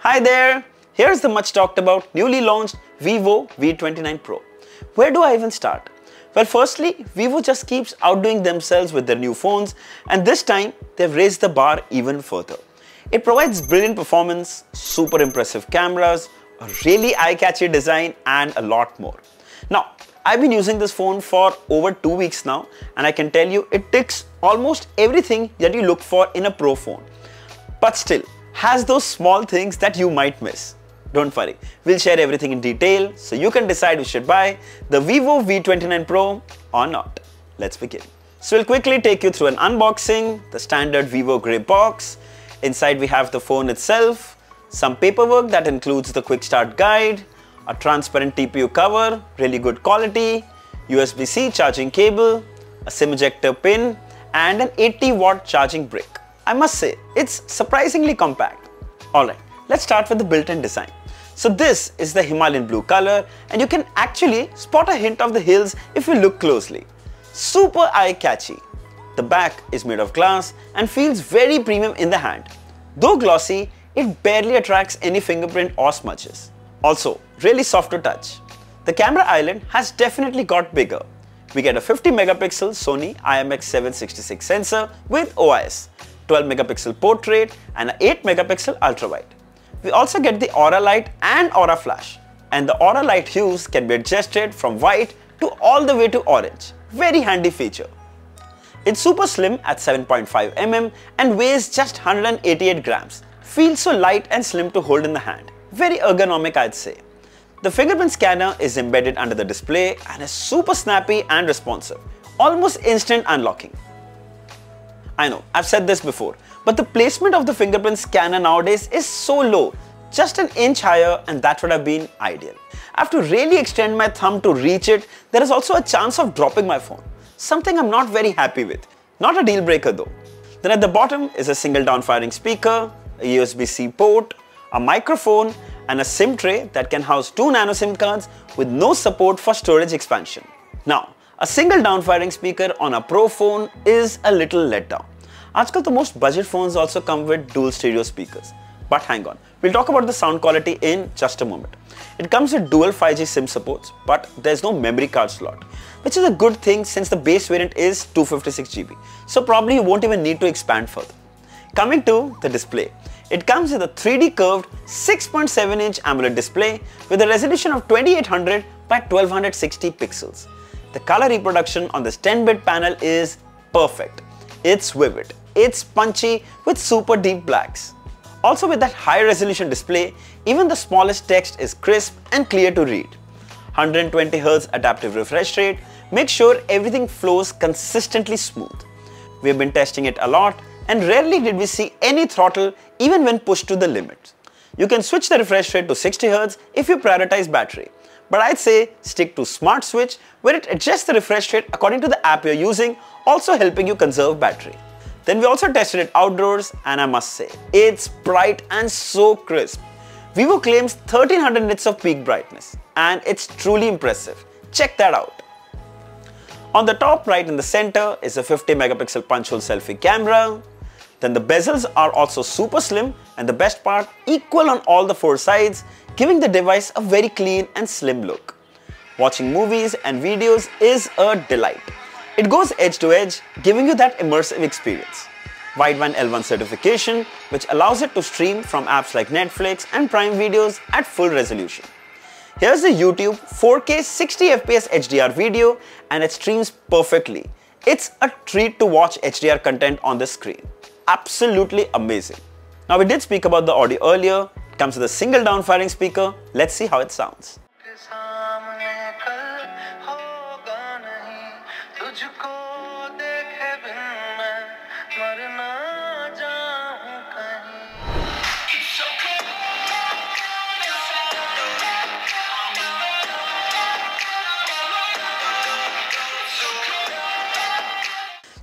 Hi there! Here's the much talked about newly launched Vivo V29 Pro. Where do I even start? Well, firstly, Vivo just keeps outdoing themselves with their new phones, and this time they've raised the bar even further. It provides brilliant performance, super impressive cameras, a really eye-catchy design, and a lot more. Now, I've been using this phone for over 2 weeks now, and I can tell you it ticks almost everything that you look for in a Pro phone. But still, has those small things that you might miss. Don't worry, we'll share everything in detail so you can decide you should buy the Vivo V29 Pro or not. Let's begin. So we'll quickly take you through an unboxing, the standard Vivo grey box. Inside we have the phone itself, some paperwork that includes the quick start guide, a transparent TPU cover, really good quality, USB-C charging cable, a SIM ejector pin, and an 80-watt charging brick. I must say, it's surprisingly compact. Alright, let's start with the built-in design. So this is the Himalayan blue color, and you can actually spot a hint of the hills if you look closely. Super eye-catchy. The back is made of glass and feels very premium in the hand. Though glossy, it barely attracts any fingerprint or smudges. Also, really soft to touch. The camera island has definitely got bigger. We get a 50 megapixel Sony IMX766 sensor with OIS, 12 megapixel portrait, and an 8 megapixel ultrawide. We also get the Aura Light and Aura Flash, and the Aura Light hues can be adjusted from white to all the way to orange. Very handy feature. It's super slim at 7.5 mm and weighs just 188 grams. Feels so light and slim to hold in the hand. Very ergonomic, I'd say. The fingerprint scanner is embedded under the display and is super snappy and responsive. Almost instant unlocking. I know, I've said this before, but the placement of the fingerprint scanner nowadays is so low, just an inch higher, and that would have been ideal. I have to really extend my thumb to reach it. There is also a chance of dropping my phone, something I'm not very happy with. Not a deal breaker though. Then at the bottom is a single down-firing speaker, a USB-C port, a microphone, and a SIM tray that can house 2 nano SIM cards with no support for storage expansion. Now, a single down-firing speaker on a Pro phone is a little letdown. આજકાલ the most budget phones also come with dual stereo speakers. But hang on, we'll talk about the sound quality in just a moment. It comes with dual 5G SIM supports, but there's no memory card slot, which is a good thing since the base variant is 256GB, so probably you won't even need to expand further. Coming to the display, it comes with a 3D curved 6.7-inch AMOLED display with a resolution of 2800 by 1260 pixels. The color reproduction on this 10-bit panel is perfect. It's vivid, it's punchy with super deep blacks. Also with that high resolution display, even the smallest text is crisp and clear to read. 120Hz adaptive refresh rate makes sure everything flows consistently smooth. We have been testing it a lot, and rarely did we see any throttle even when pushed to the limit. You can switch the refresh rate to 60Hz if you prioritize battery. But I'd say stick to Smart Switch, where it adjusts the refresh rate according to the app you're using, also helping you conserve battery. Then we also tested it outdoors, and I must say, it's bright and so crisp. Vivo claims 1300 nits of peak brightness, and it's truly impressive. Check that out. On the top right in the center is a 50 megapixel punch hole selfie camera. Then the bezels are also super slim, and the best part, equal on all the 4 sides, giving the device a very clean and slim look. Watching movies and videos is a delight. It goes edge to edge, giving you that immersive experience. Wideband L1 certification, which allows it to stream from apps like Netflix and Prime Videos at full resolution. Here's the YouTube 4K 60fps HDR video, and it streams perfectly. It's a treat to watch HDR content on the screen. Absolutely amazing. Now, we did speak about the audio earlier. It comes with a single down-firing speaker. Let's see how it sounds.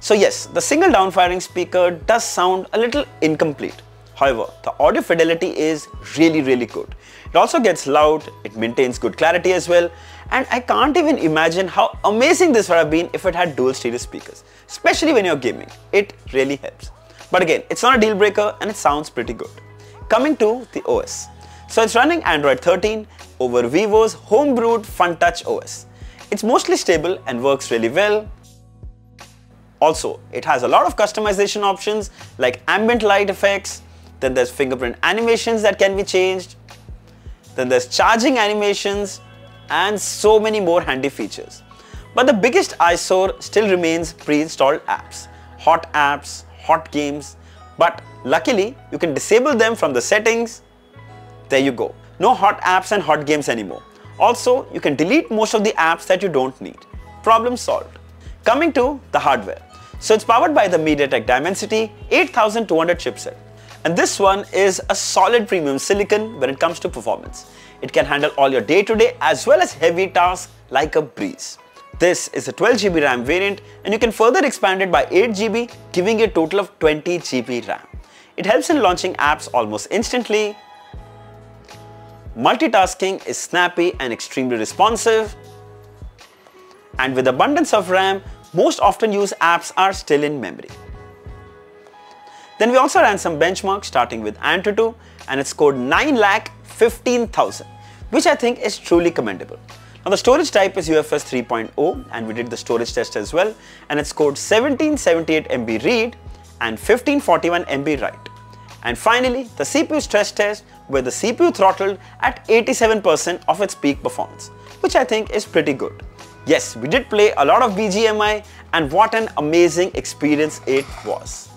So yes, the single down-firing speaker does sound a little incomplete. However, the audio fidelity is really good. It also gets loud, it maintains good clarity as well, and I can't even imagine how amazing this would have been if it had dual stereo speakers, especially when you're gaming. It really helps. But again, it's not a deal breaker and it sounds pretty good. Coming to the OS. So it's running Android 13 over Vivo's homebrewed FunTouch OS. It's mostly stable and works really well. Also, it has a lot of customization options like ambient light effects, then there's fingerprint animations that can be changed, then there's charging animations, and so many more handy features. But the biggest eyesore still remains pre-installed apps, hot games, but luckily you can disable them from the settings. There you go. No hot apps and hot games anymore. Also, you can delete most of the apps that you don't need. Problem solved. Coming to the hardware. So it's powered by the MediaTek Dimensity 8200 chipset. And this one is a solid premium silicon when it comes to performance. It can handle all your day-to-day as well as heavy tasks like a breeze. This is a 12GB RAM variant and you can further expand it by 8GB, giving you a total of 20GB RAM. It helps in launching apps almost instantly. Multitasking is snappy and extremely responsive. And with abundance of RAM, most often used apps are still in memory. Then we also ran some benchmarks starting with Antutu and it scored 9,15,000, which I think is truly commendable. Now the storage type is UFS 3.0 and we did the storage test as well and it scored 1778 MB read and 1541 MB write. And finally, the CPU stress test where the CPU throttled at 87% of its peak performance, which I think is pretty good. Yes, we did play a lot of BGMI and what an amazing experience it was.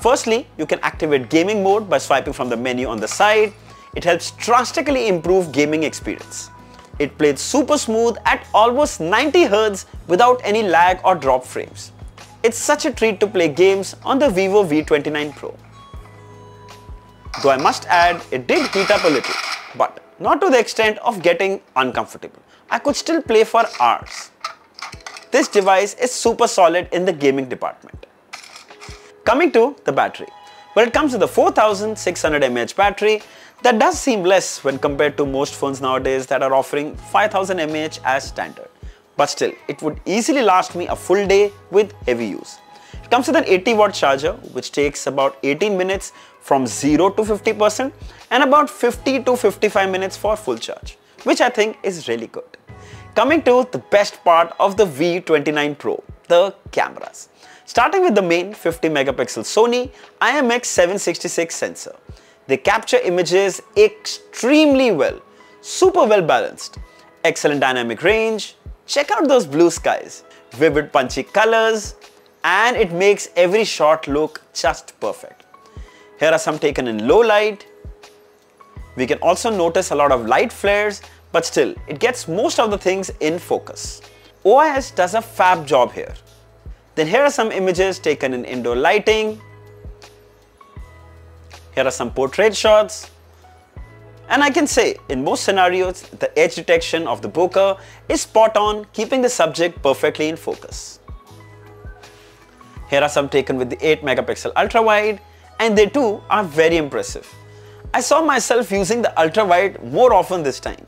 Firstly, you can activate gaming mode by swiping from the menu on the side. It helps drastically improve gaming experience. It played super smooth at almost 90 Hz without any lag or drop frames. It's such a treat to play games on the Vivo V29 Pro. Though I must add, it did heat up a little, but not to the extent of getting uncomfortable. I could still play for hours. This device is super solid in the gaming department. Coming to the battery. Well, it comes with a 4600 mAh battery. That does seem less when compared to most phones nowadays that are offering 5000 mAh as standard. But still, it would easily last me a full day with heavy use. It comes with an 80-watt charger which takes about 18 minutes from 0 to 50% and about 50 to 55 minutes for full charge, which I think is really good. Coming to the best part of the V29 Pro, the cameras. Starting with the main 50 megapixel Sony IMX766 sensor. They capture images extremely well, super well balanced, excellent dynamic range. Check out those blue skies, vivid punchy colors, and it makes every shot look just perfect. Here are some taken in low light. We can also notice a lot of light flares, but still, it gets most of the things in focus. OIS does a fab job here. Then here are some images taken in indoor lighting. Here are some portrait shots. And I can say, in most scenarios, the edge detection of the bokeh is spot on, keeping the subject perfectly in focus. Here are some taken with the 8 megapixel ultra wide, and they too are very impressive. I saw myself using the ultra wide more often this time.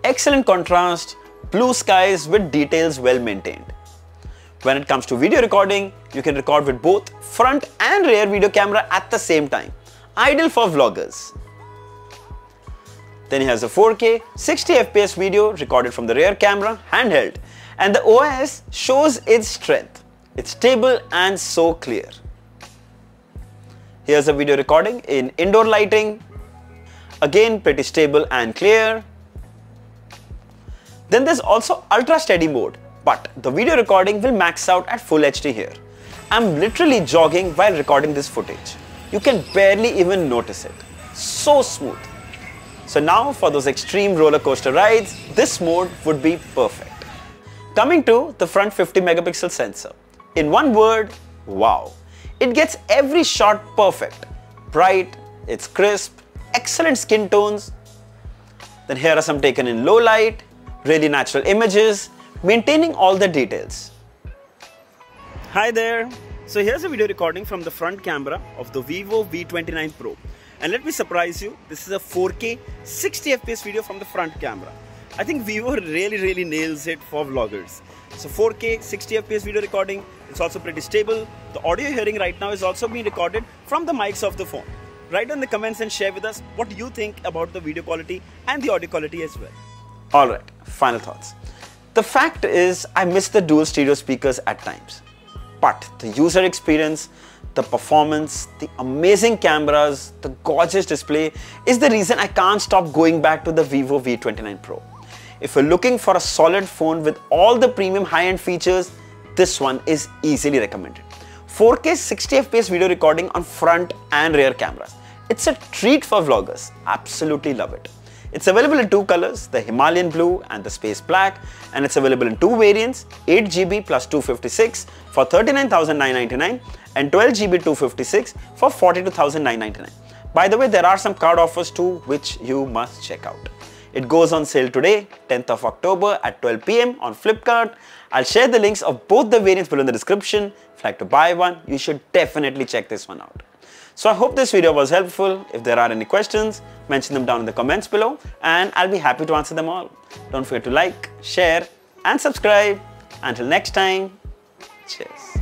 Excellent contrast, blue skies with details well maintained. When it comes to video recording, you can record with both front and rear video camera at the same time. Ideal for vloggers. Then here's a 4K 60 FPS video recorded from the rear camera, handheld. And the OIS shows its strength. It's stable and so clear. Here's a video recording in indoor lighting. Again, pretty stable and clear. Then there's also ultra steady mode, but the video recording will max out at full HD here. I'm literally jogging while recording this footage. You can barely even notice it. So smooth. So now for those extreme roller coaster rides, this mode would be perfect. Coming to the front 50 megapixel sensor. In one word, wow. It gets every shot perfect. Bright, it's crisp, excellent skin tones. Then here are some taken in low light, really natural images, maintaining all the details. Hi there. So here's a video recording from the front camera of the Vivo V29 Pro. And let me surprise you, this is a 4K 60 FPS video from the front camera. I think Vivo really nails it for vloggers. So 4K 60 FPS video recording, it's also pretty stable. The audio you're hearing right now is also being recorded from the mics of the phone. Write in the comments and share with us what you think about the video quality and the audio quality as well. Alright, final thoughts. The fact is, I miss the dual stereo speakers at times. But the user experience, the performance, the amazing cameras, the gorgeous display is the reason I can't stop going back to the Vivo V29 Pro. If you're looking for a solid phone with all the premium high-end features, this one is easily recommended. 4K 60fps video recording on front and rear cameras. It's a treat for vloggers. Absolutely love it. It's available in two colors, the Himalayan blue and the space black, and it's available in two variants, 8GB plus 256 for 39,999 and 12GB 256 for 42,999. By the way, there are some card offers too which you must check out. It goes on sale today, 10th of October at 12 PM on Flipkart. I'll share the links of both the variants below in the description. If you'd like to buy one, you should definitely check this one out. So I hope this video was helpful. If there are any questions, mention them down in the comments below and I'll be happy to answer them all. Don't forget to like, share and subscribe. Until next time, cheers.